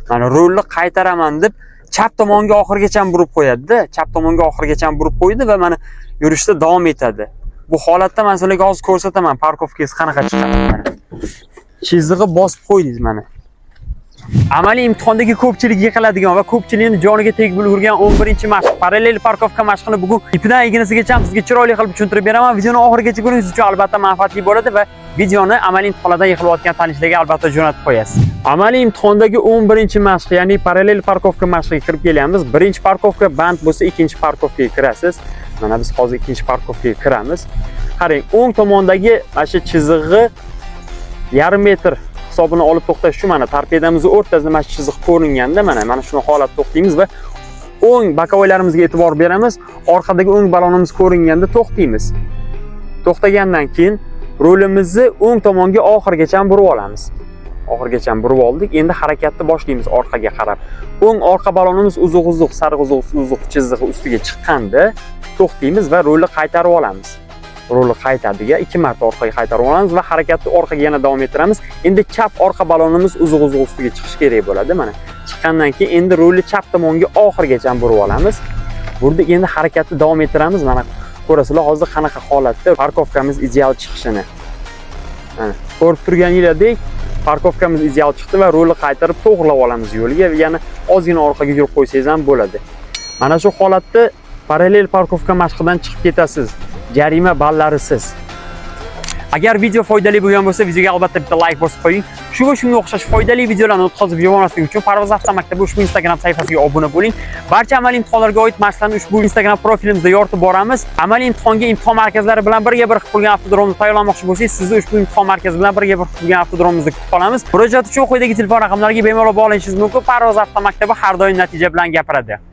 Mana rulni qaytaraman deb chap tomonga oxirigacha burib qo'yadi-da. Chap tomonga oxirigacha burib qo'ydi va mana yurishda davom etadi. Bu holatda men sizlarga hozir ko'rsataman, parkovkasi qanaqa chiqadi mana. Chizig'i bosib qo'ydingiz mana. Amaliy imtihondagi ko'pchilik yiqiladigan va ko'pchilikning joniga tegib ulgurgan 11-mashq parallel parkovka mashqini bugun ipidan ignasigacha sizga chiroyli qilib tushuntirib beraman. Videoni oxirigacha ko'ringiz uchun albatta manfaatli bo'ladi va videoni amaliy imtihonlarda yiqilayotgan tanishlarga albatta jo'natib qo'yasiz. Amaliy imtihondagi 11-mashq, ya'ni parallel parkovka mashqiga kirib kelyapmiz. Birinchi parkovka band bo'lsa, ikkinchi parkovkaga kirasiz. Mana biz hozir ikkinchi parkovkaga kiramiz. Qarang, o'ng tomondagi mana shu chizig'i 1,5 metr hisobini olib to'xtash shu mana torpedamiz o'rtasida mana shu chiziq ko'ringanda mana shuni holatda to'xtaymiz va o'ng bokovoylarimizga e'tibor beramiz. Orqadagi o'ng balonimiz ko'ringanda to'xtaymiz. To'xtagandan keyin rulimizni o'ng tomonga oxirigacha burib olamiz. Oxirigacha burib oldik. Endi harakatni boshlaymiz orqaga qarab. O'ng orqa balonimiz uzuq-uzuq, sariq uzuq chizig'i ustiga chiqqanda to'xtaymiz va rulni qaytarib olamiz. Rulni qaytadiga 2 marta orqaga qaytarib olamiz va harakatni orqaga yana davom ettiramiz. Endi chap orqa balonimiz uzuq-uzuq ustiga chiqish kerak bo'ladi mana. Chiqqandan keyin endi rulni chap tomonga oxirigacha burib olamiz. Burdik, endi harakatni davom ettiramiz. Mana ko'rasizlar hozir qanaqa holatda parkovkamiz ideal chiqishini. Mana ko'rib turganingizdek parkovkamiz ideal chiqdi va rulni qaytarib to'g'rilab olamiz yo'lga va yana ozgina orqaga yurib qo'ysangiz ham bo'ladi. Mana shu holatda parallel parkovka mashqidan chiqib ketasiz. Jarima ballarisiz. Agar video foydali bo'lgan bo'lsa, videoga albatta bitta like bosib qo'ying. Shunga o'xshash foydali videolarni o'tkazib yubormaslik uchun Parvoz avtomaktabi ushbu Instagram sayfasiga obuna bo'ling. Barcha amaliy imtihonlarga oid mashqlarni ushbu Instagram profilimizda yoritib boramiz. Amaliy imtihonga imtihon markazlari bilan birga bir qilib qo'ygan avtodromni tayyorlamoqchi bo'lsangiz, sizni ushbu imtihon markazi bilan birga bir qilib qo'ygan avtodromimizda kutib qolamiz. Murojaat uchun quyidagi telefon raqamlariga bemalol bog'lanishingiz mumkin. Parvoz avtomaktabi har doim natija bilan gapiradi.